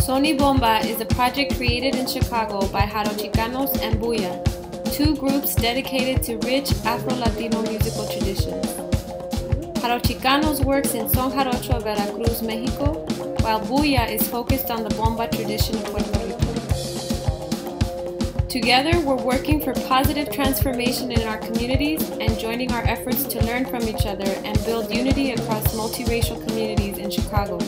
Son y Bomba is a project created in Chicago by Jarochicanos and Buya, two groups dedicated to rich Afro-Latino musical traditions. Jarochicanos works in son jarocho of Veracruz, Mexico, while Buya is focused on the bomba tradition of Puerto Rico. Together, we're working for positive transformation in our communities and joining our efforts to learn from each other and build unity across multiracial communities in Chicago.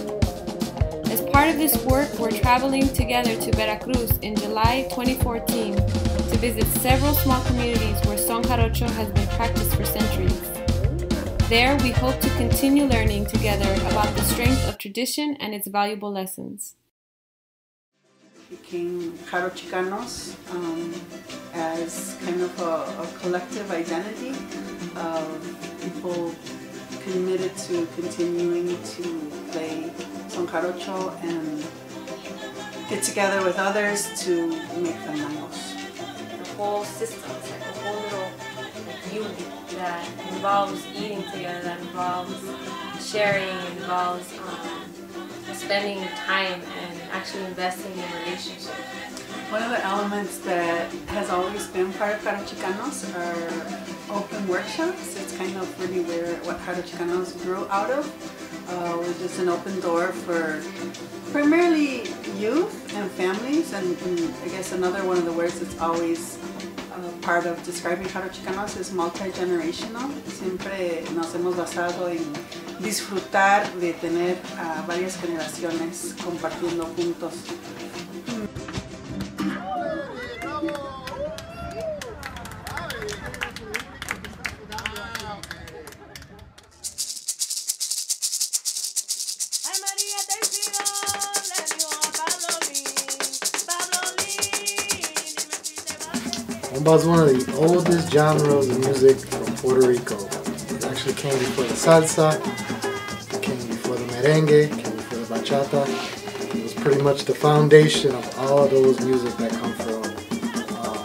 As part of this work, we're traveling together to Veracruz in July 2014 to visit several small communities where son jarocho has been practiced for centuries. There, we hope to continue learning together about the strength of tradition and its valuable lessons. Became Jarochicanos as kind of a collective identity of people committed to continuing to play son jarocho and get together with others to make fandangos. The whole system is like a whole little unity that involves eating together, that involves sharing, involves spending time and actually investing in relationships. One of the elements that has always been part of Jarochicanos are open workshops. It's kind of really what Jarochicanos grew out of, which is an open door for primarily youth and families. And I guess another one of the words that's always part of describing Jarochicanos is multi-generational. Siempre nos hemos basado en disfrutar de tener a varias generaciones compartiendo juntos. Bomba is one of the oldest genres of music from Puerto Rico. It actually came before the salsa, it came before the merengue, it came before the bachata. It was pretty much the foundation of all those music that come from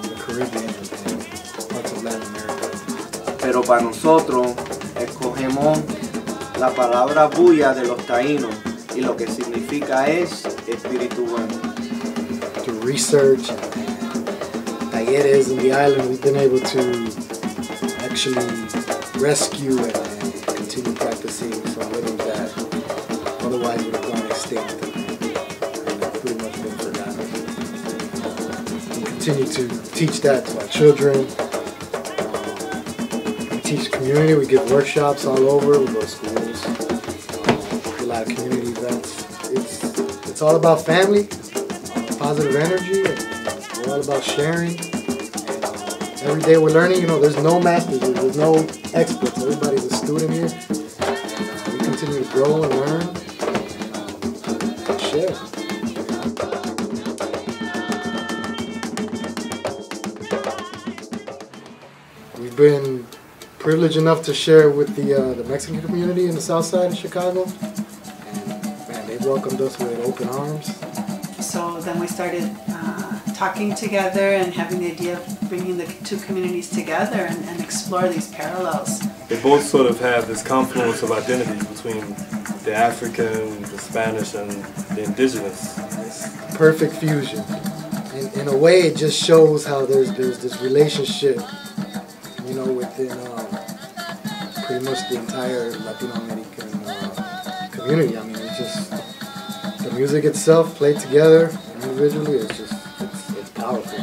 the Caribbean and parts of Latin America. Pero para nosotros escogemos la palabra buya de los taínos y lo que significa es espíritu bueno. Through research talleres in the island, we've been able to actually rescue and continue practicing some rhythms that otherwise would have gone extinct and pretty much been forgotten. We continue to teach that to our children. We teach the community, we give workshops all over, we go to schools, do a lot of community events. It's all about family, positive energy, and we're all about sharing. Every day we're learning, you know, there's no masters, there's no experts, everybody's a student here. And we continue to grow and learn and share. We've been privileged enough to share with the Mexican community in the south side of Chicago. And man, they welcomed us with open arms. So then we started talking together and having the idea of bringing the two communities together and explore these parallels. They both sort of have this confluence of identities between the African, the Spanish, and the indigenous. It's the perfect fusion. In a way, it just shows how there's this relationship, you know, within pretty much the entire Latino American community. I mean, it's just the music itself played together individually. It's just it's powerful.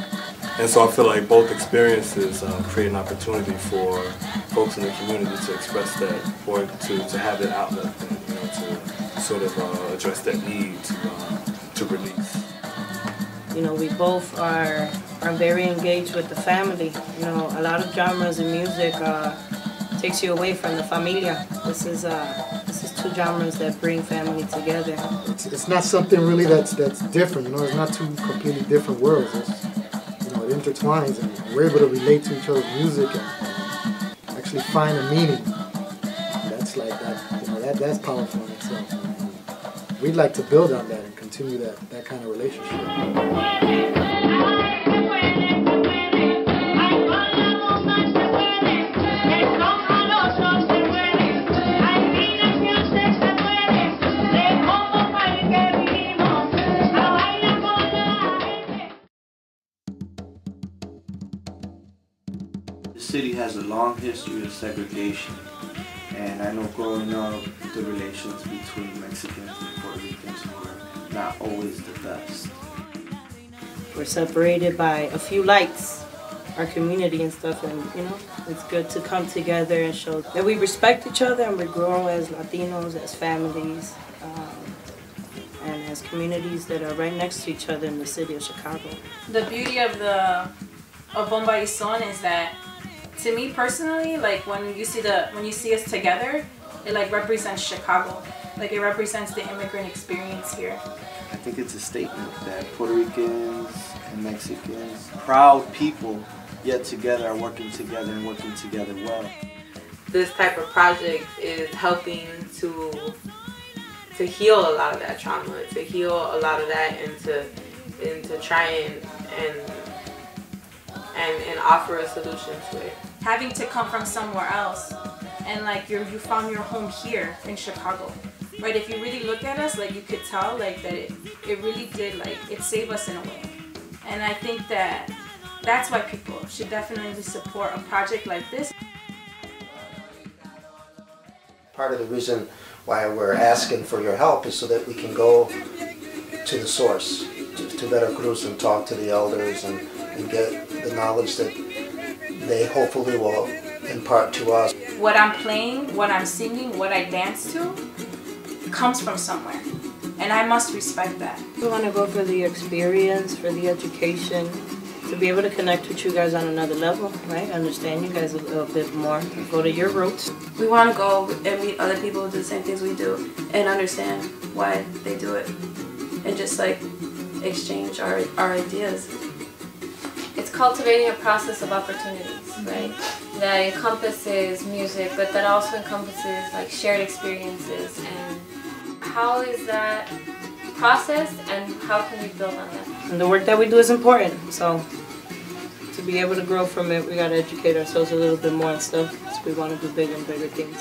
And so I feel like both experiences create an opportunity for folks in the community to express that, or to have that outlet, and, you know, to sort of address that need to release. You know, we both are very engaged with the family. You know, a lot of genres in music takes you away from the familia. This is two genres that bring family together. It's not something really that's different. You know, it's not two completely different worlds. It intertwines, and we're able to relate to each other's music and actually find a meaning. That's like that. You know, that's powerful in itself. And we'd like to build on that and continue that kind of relationship. How city has a long history of segregation. And I know growing up, the relations between Mexicans and Puerto Ricans were not always the best. We're separated by a few lights, our community and stuff, and you know, it's good to come together and show that we respect each other and we grow as Latinos, as families, and as communities that are right next to each other in the city of Chicago. The beauty of Bomba y Son is that, to me personally, like when you see us together, it like represents Chicago. Like it represents the immigrant experience here. I think it's a statement that Puerto Ricans and Mexicans, proud people, yet together are working together and working together well. This type of project is helping to heal a lot of that trauma, to heal a lot of that, and to try and offer a solution to it. Having to come from somewhere else, and like you found your home here in Chicago, right? If you really look at us, like you could tell, like that it really did, like it saved us in a way. And I think that's why people should definitely support a project like this. Part of the reason why we're asking for your help is so that we can go to the source, to Veracruz, and talk to the elders and get the knowledge that they hopefully will impart to us. What I'm playing, what I'm singing, what I dance to comes from somewhere, and I must respect that. We want to go for the experience, for the education, to be able to connect with you guys on another level, right? Understand you guys a little bit more, go to your roots. We want to go and meet other people who do the same things we do and understand why they do it and just like exchange our ideas. It's cultivating a process of opportunities, right? That encompasses music, but that also encompasses like shared experiences. And how is that processed, and how can we build on that? And the work that we do is important, so to be able to grow from it, we got to educate ourselves a little bit more and stuff, so we want to do bigger and bigger things.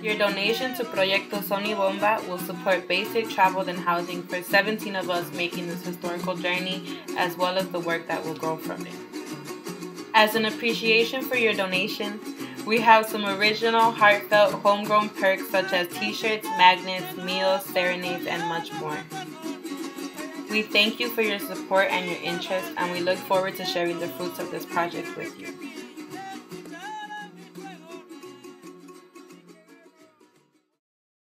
Your donation to Proyecto Son y Bomba will support basic travel and housing for 17 of us making this historical journey, as well as the work that will grow from it. As an appreciation for your donation, we have some original, heartfelt, homegrown perks such as t-shirts, magnets, meals, serenades, and much more. We thank you for your support and your interest, and we look forward to sharing the fruits of this project with you.